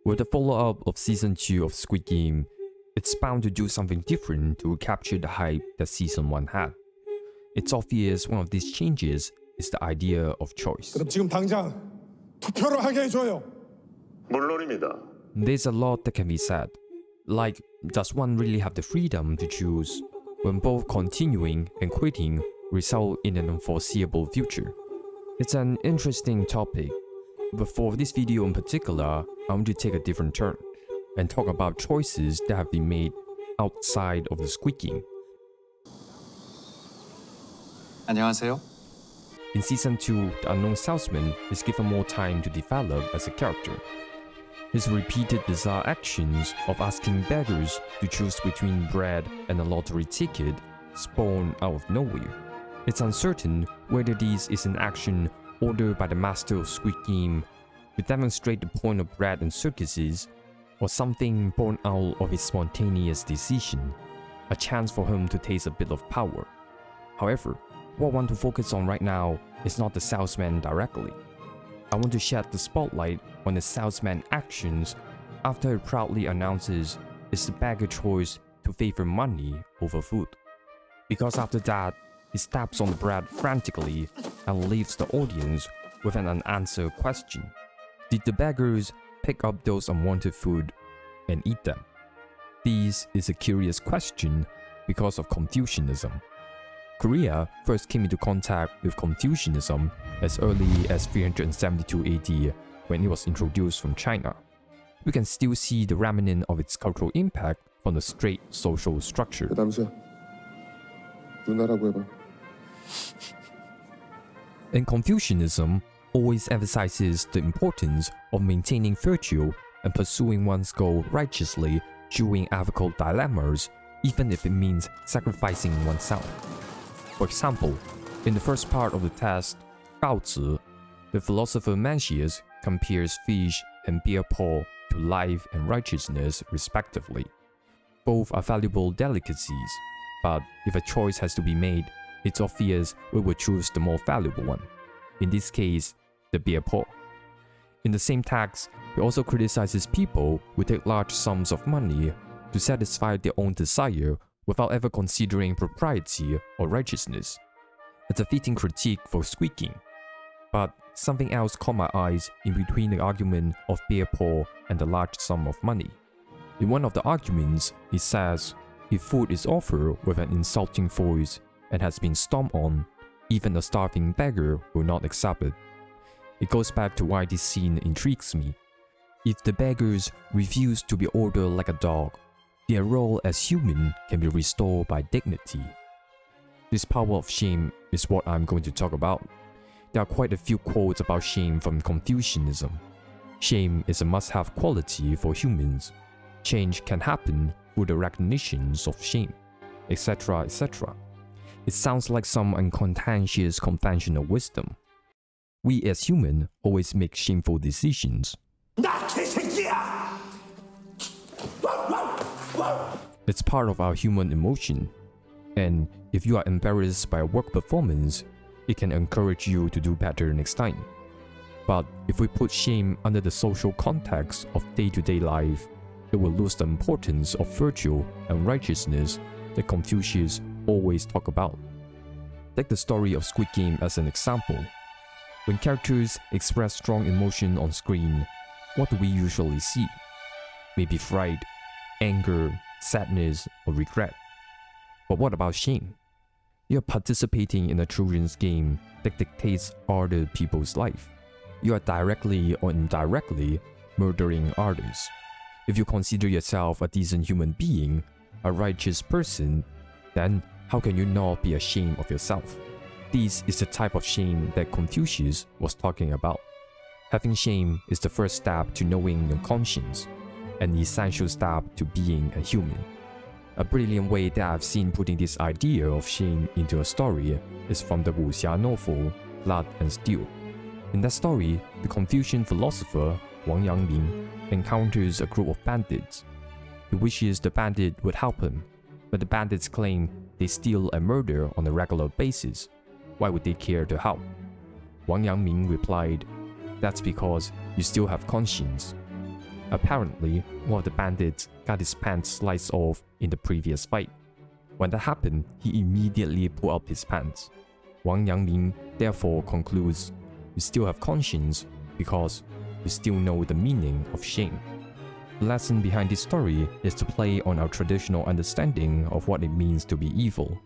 With the follow-up of Season 2 of Squid Game, it's bound to do something different to recapture the hype that Season 1 had. It's obvious one of these changes is the idea of choice. 그럼 지금 당장 투표를 하게 해줘요. 물론입니다. There's a lot that can be said. Like, does one really have the freedom to choose when both continuing and quitting result in an unforeseeable future? It's an interesting topic, but for this video in particular, I want to take a different turn and talk about choices that have been made outside of the Squid Game. 안녕하세요. In Season 2, the unknown salesman is given more time to develop as a character. His repeated bizarre actions of asking beggars to choose between bread and a lottery ticket spawn out of nowhere. It's uncertain whether this is an action ordered by the master of Squid Game to demonstrate the point of bread and circuses, or something born out of his spontaneous decision, a chance for him to taste a bit of power. However, what I want to focus on right now is not the salesman directly. I want to shed the spotlight on the salesman's actions after he proudly announces it's the beggar's choice to favor money over food. Because after that, he stabs on the bread frantically and leaves the audience with an unanswered question. Did the beggars pick up those unwanted food and eat them? This is a curious question because of Confucianism. Korea first came into contact with Confucianism as early as 372 AD when it was introduced from China. We can still see the remnant of its cultural impact from the straight social structure. 남수야, 누나라고 해봐. And Confucianism always emphasizes the importance of maintaining virtue and pursuing one's goal righteously during ethical dilemmas, even if it means sacrificing oneself. For example, in the first part of the text, Gao Zi, the philosopher Mencius compares fish and beer paw to life and righteousness respectively. Both are valuable delicacies, but if a choice has to be made, it's obvious we will choose the more valuable one. In this case, the beer paw. In the same text, he also criticizes people who take large sums of money to satisfy their own desire without ever considering propriety or righteousness. It's a fitting critique for Squid Game. But something else caught my eyes in between the argument of beer paw and the large sum of money. In one of the arguments, he says, if food is offered with an insulting voice and has been stomped on, even a starving beggar will not accept it. It goes back to why this scene intrigues me. If the beggars refuse to be ordered like a dog, their role as human can be restored by dignity. This power of shame is what I'm going to talk about. There are quite a few quotes about shame from Confucianism. Shame is a must-have quality for humans. Change can happen through the recognitions of shame, etc., etc. It sounds like some unconscious conventional wisdom. We as humans always make shameful decisions. It's part of our human emotion, and if you are embarrassed by a work performance, it can encourage you to do better next time. But if we put shame under the social context of day-to-day life, it will lose the importance of virtue and righteousness that Confucius always talk about. Take the story of Squid Game as an example. When characters express strong emotion on screen, what do we usually see? Maybe fright, anger, sadness, or regret. But what about shame? You're participating in a children's game that dictates other people's life. You are directly or indirectly murdering others. If you consider yourself a decent human being, a righteous person, then how can you not be ashamed of yourself? This is the type of shame that Confucius was talking about. Having shame is the first step to knowing your conscience, an essential step to being a human. A brilliant way that I've seen putting this idea of shame into a story is from the wuxia novel Blood and Steel. In that story, the Confucian philosopher Wang Yangming encounters a group of bandits. He wishes the bandit would help him, but the bandits claim they steal and murder on a regular basis. Why would they care to help? Wang Yangming replied, "That's because you still have conscience." Apparently, one of the bandits got his pants sliced off in the previous fight. When that happened, he immediately pulled up his pants. Wang Yangling therefore concludes, you still have conscience because you still know the meaning of shame. The lesson behind this story is to play on our traditional understanding of what it means to be evil.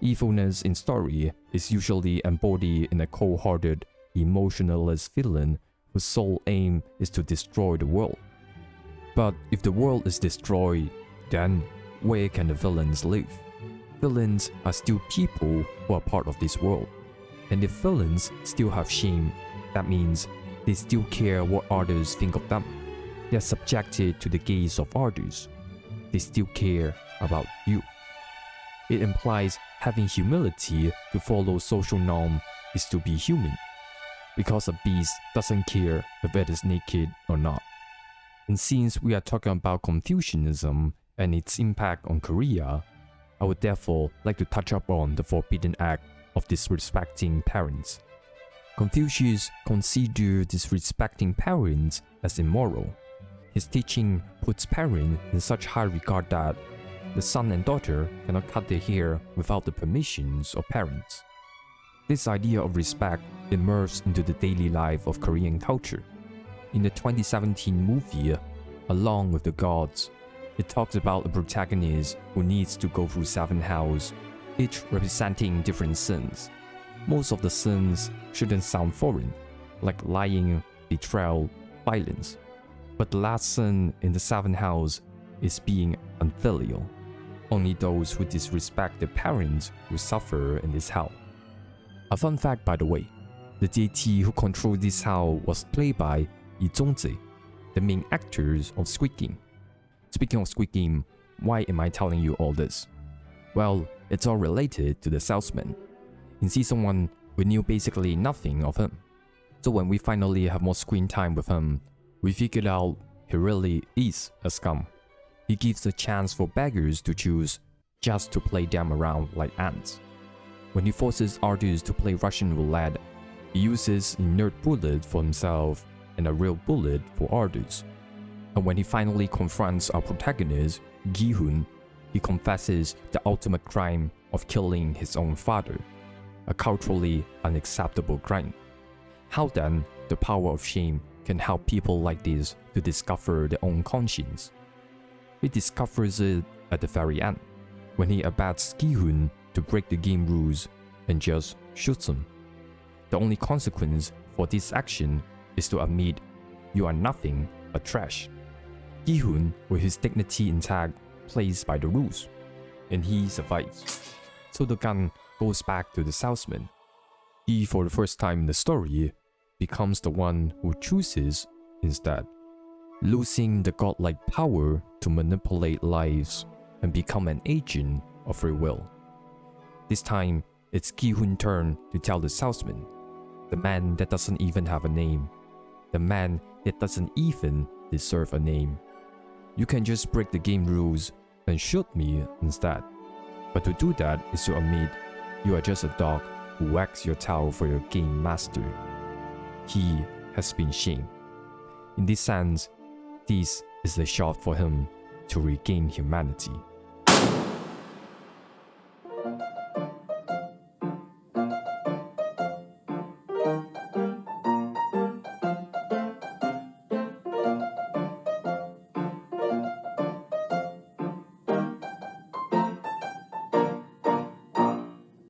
Evilness in story is usually embodied in a cold-hearted, emotionless villain whose sole aim is to destroy the world. But if the world is destroyed, then where can the villains live? Villains are still people who are part of this world. And if villains still have shame, that means they still care what others think of them. They are subjected to the gaze of others. They still care about you. It implies having humility to follow social norm is to be human, because a beast doesn't care if it is naked or not. And since we are talking about Confucianism and its impact on Korea, I would therefore like to touch upon the forbidden act of disrespecting parents. Confucius considered disrespecting parents as immoral. His teaching puts parents in such high regard that the son and daughter cannot cut their hair without the permissions of parents. This idea of respect immersed into the daily life of Korean culture. In the 2017 movie, Along with the Gods, it talks about a protagonist who needs to go through 7 houses, each representing different sins. Most of the sins shouldn't sound foreign, like lying, betrayal, violence. But the last sin in the 7th house is being unfilial. Only those who disrespect their parents will suffer in this hell. A fun fact, by the way, the deity who controlled this hell was played by Lee Zhongzi, the main actors of Squid Game. Speaking of Squid Game, why am I telling you all this? Well, it's all related to the Salesman. In season 1, we knew basically nothing of him. So when we finally have more screen time with him, we figured out he really is a scum. He gives a chance for beggars to choose just to play them around like ants. When he forces artists to play Russian roulette, he uses a inert bullet for himself and a real bullet for others. And when he finally confronts our protagonist, Gi-hun, he confesses the ultimate crime of killing his own father, a culturally unacceptable crime. How then the power of shame can help people like this to discover their own conscience? He discovers it at the very end, when he abats Gi-hun to break the game rules and just shoots him. The only consequence for this action is to admit you are nothing but trash. Gi-hun, with his dignity intact, plays by the rules, and he survives. So the gun goes back to the salesman. He, for the first time in the story, becomes the one who chooses instead, losing the godlike power to manipulate lives and become an agent of free will. This time, it's Gi-hun's turn to tell the salesman, the man that doesn't even have a name, the man that doesn't even deserve a name. You can just break the game rules and shoot me instead. But to do that is to admit you are just a dog who wags your tail for your game master. He has been shamed. In this sense, this is the shot for him to regain humanity.